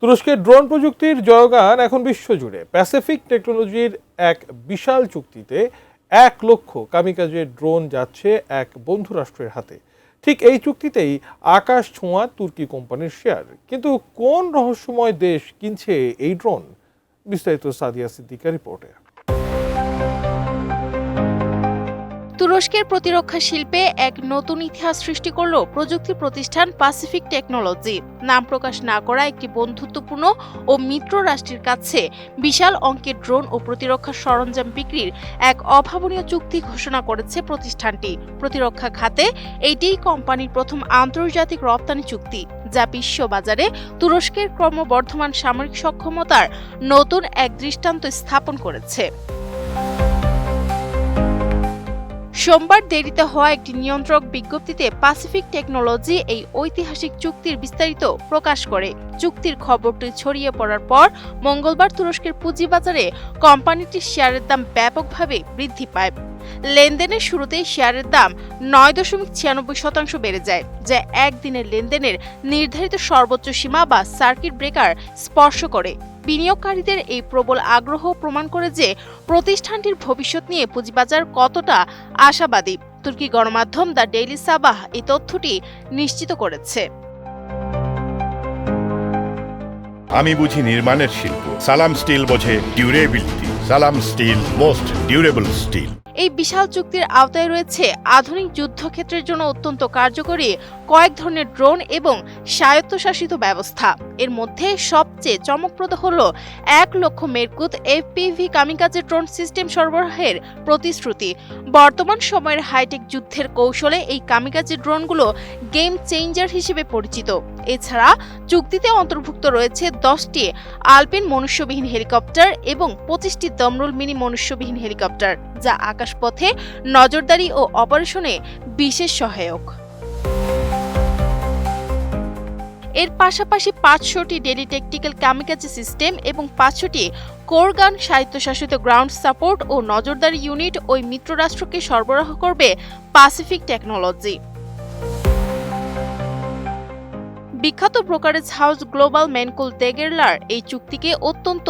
তুরস্কের ড্রোন প্রযুক্তির জয়গান এখন বিশ্বজুড়ে। প্যাসিফিক টেকনোলজির এক বিশাল চুক্তিতে 1,00,000 কামিকাজে ড্রোন যাচ্ছে এক বন্ধু রাষ্ট্রের হাতে। ঠিক এই চুক্তিতেই আকাশ ছোঁয়া তুর্কি কোম্পানির শেয়ার। কিন্তু কোন রহস্যময় দেশ কিনছে এই ড্রোন? বিস্তারিত সাদিয়া সিদ্দিকা রিপোর্টে। তুরস্কের প্রতিরক্ষা শিল্পে এক নতুন ইতিহাস সৃষ্টি করল প্রযুক্তি প্রতিষ্ঠান প্যাসিফিক টেকনোলজি। নাম প্রকাশ না করা একটি বন্ধুত্বপূর্ণ ও মিত্র রাষ্ট্রের কাছে বিশাল অঙ্কের ড্রোন ও প্রতিরক্ষা সরঞ্জাম বিক্রির এক অভাবনীয় চুক্তি ঘোষণা করেছে প্রতিষ্ঠানটি। প্রতিরক্ষা খাতে এইটিই কোম্পানির প্রথম আন্তর্জাতিক রপ্তানি চুক্তি, যা বিশ্ব বাজারে তুরস্কের ক্রমবর্ধমান সামরিক সক্ষমতার নতুন এক দৃষ্টান্ত স্থাপন করেছে। সোমবার দেরিতে হওয়া একটি নিয়ন্ত্রক বিজ্ঞপ্তিতে প্যাসিফিক টেকনোলজি এই ঐতিহাসিক চুক্তির বিস্তারিত প্রকাশ করে। চুক্তির খবরটি ছড়িয়ে পড়ার পর মঙ্গলবার তুরস্কের পুঁজিবাজারে কোম্পানিটির শেয়ারের দাম ব্যাপকভাবে বৃদ্ধি পায়। লেনদেনের শুরুতেই শেয়ারের দাম 9.96% বেড়ে যায়, যা একদিনের লেনদেনের নির্ধারিত সর্বোচ্চ সীমা বা সার্কিট ব্রেকার স্পর্শ করে। বিনিয়োগকারীদের এই প্রবল আগ্রহ প্রমাণ করে যে প্রতিষ্ঠানটির ভবিষ্যৎ নিয়ে পুঁজিবাজার কতটা আশাবাদী। তুর্কি গণমাধ্যম দ্য ডেইলি সাবাহ এই তথ্যটি নিশ্চিত করেছে। আমি বুঝি নির্মাণের শিল্প, সালাম স্টিল বোঝে ডিউরেবিলিটি। সালাম স্টিল, মোস্ট ডিউরেবল স্টিল। এই বিশাল চুক্তির আওতায় রয়েছে আধুনিক যুদ্ধক্ষেত্রের জন্য অত্যন্ত কার্যকরী কয়েক ধরনের ড্রোন এবং স্বায়ত্তশাসিত ব্যবস্থা। এর মধ্যে সবচেয়ে চমকপ্রদ হল 1,00,000 মেরকুত এফপিভি কামিকাজে ড্রোন সিস্টেম সরবরাহের প্রতিশ্রুতি। বর্তমান সময়ের হাইটেক যুদ্ধের কৌশলে এই কামিকাজে ড্রোনগুলো গেম চেঞ্জার হিসেবে পরিচিত। এছাড়া চুক্তিতে অন্তর্ভুক্ত রয়েছে 10টি আলপিন মনুষ্যবিহীন হেলিকপ্টার এবং 25টি দমরুল মিনি মনুষ্যবিহীন হেলিকপ্টার, যা আকাশপথে নজরদারি ও অপারেশনে বিশেষ সহায়ক। এর পাশাপাশি 500টি ডেলি ট্যাকটিক্যাল কামিকাজে সিস্টেম এবং 500টি কোরগান স্বায়ত্তশাসিত গ্রাউন্ড সাপোর্ট ও নজরদারি ইউনিট ওই মিত্ররাষ্ট্রকে সরবরাহ করবে প্যাসিফিক টেকনোলজি। বিখ্যাত ব্রোকারেজ হাউস গ্লোবাল ম্যানকুল দেগেরলার এই চুক্তিকে অত্যন্ত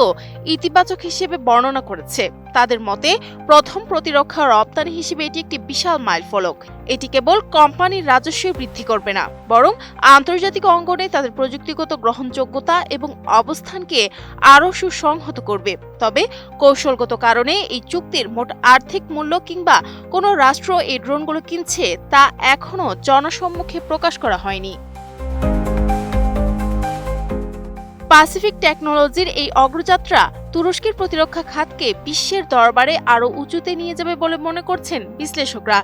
ইতিবাচক হিসেবে বর্ণনা করেছে। তাদের মতে, প্রথম প্রতিরক্ষা রপ্তানি হিসেবে এটি একটি বিশাল মাইলফলক। এটি কেবল কোম্পানির রাজস্ব বৃদ্ধি করবে না, বরং আন্তর্জাতিক অঙ্গনে তাদের প্রযুক্তিগত গ্রহণযোগ্যতা এবং অবস্থানকে আরও সুসংহত করবে। তবে কৌশলগত কারণে এই চুক্তির মোট আর্থিক মূল্য কিংবা কোনো রাষ্ট্র এই ড্রোনগুলো কিনছে তা এখনও জনসম্মুখে প্রকাশ করা হয়নি। প্যাসিফিক টেকনোলজির এই অগ্রযাত্রা তুরস্কের প্রতিরক্ষা খাতকে বিশ্বের দরবারে আরও উঁচুতে নিয়ে যাবে বলে মনে করছেন বিশ্লেষকরা।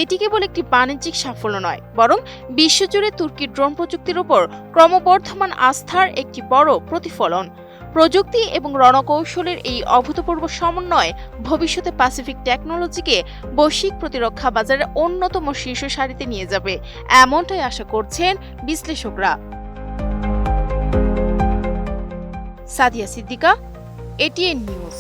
এটি কেবল একটি বাণিজ্যিক সাফল্য নয়, বরং বিশ্বজুড়ে তুর্কির ড্রোন প্রযুক্তির উপর ক্রমবর্ধমান আস্থার একটি বড় প্রতিফলন। প্রযুক্তি এবং রণকৌশলের এই অভূতপূর্ব সমন্বয় ভবিষ্যতে প্যাসিফিক টেকনোলজিকে বৈশ্বিক প্রতিরক্ষা বাজারের অন্যতম শীর্ষ সারিতে নিয়ে যাবে, এমনটাই আশা করছেন বিশ্লেষকরা। Sadia Siddika, ATN news.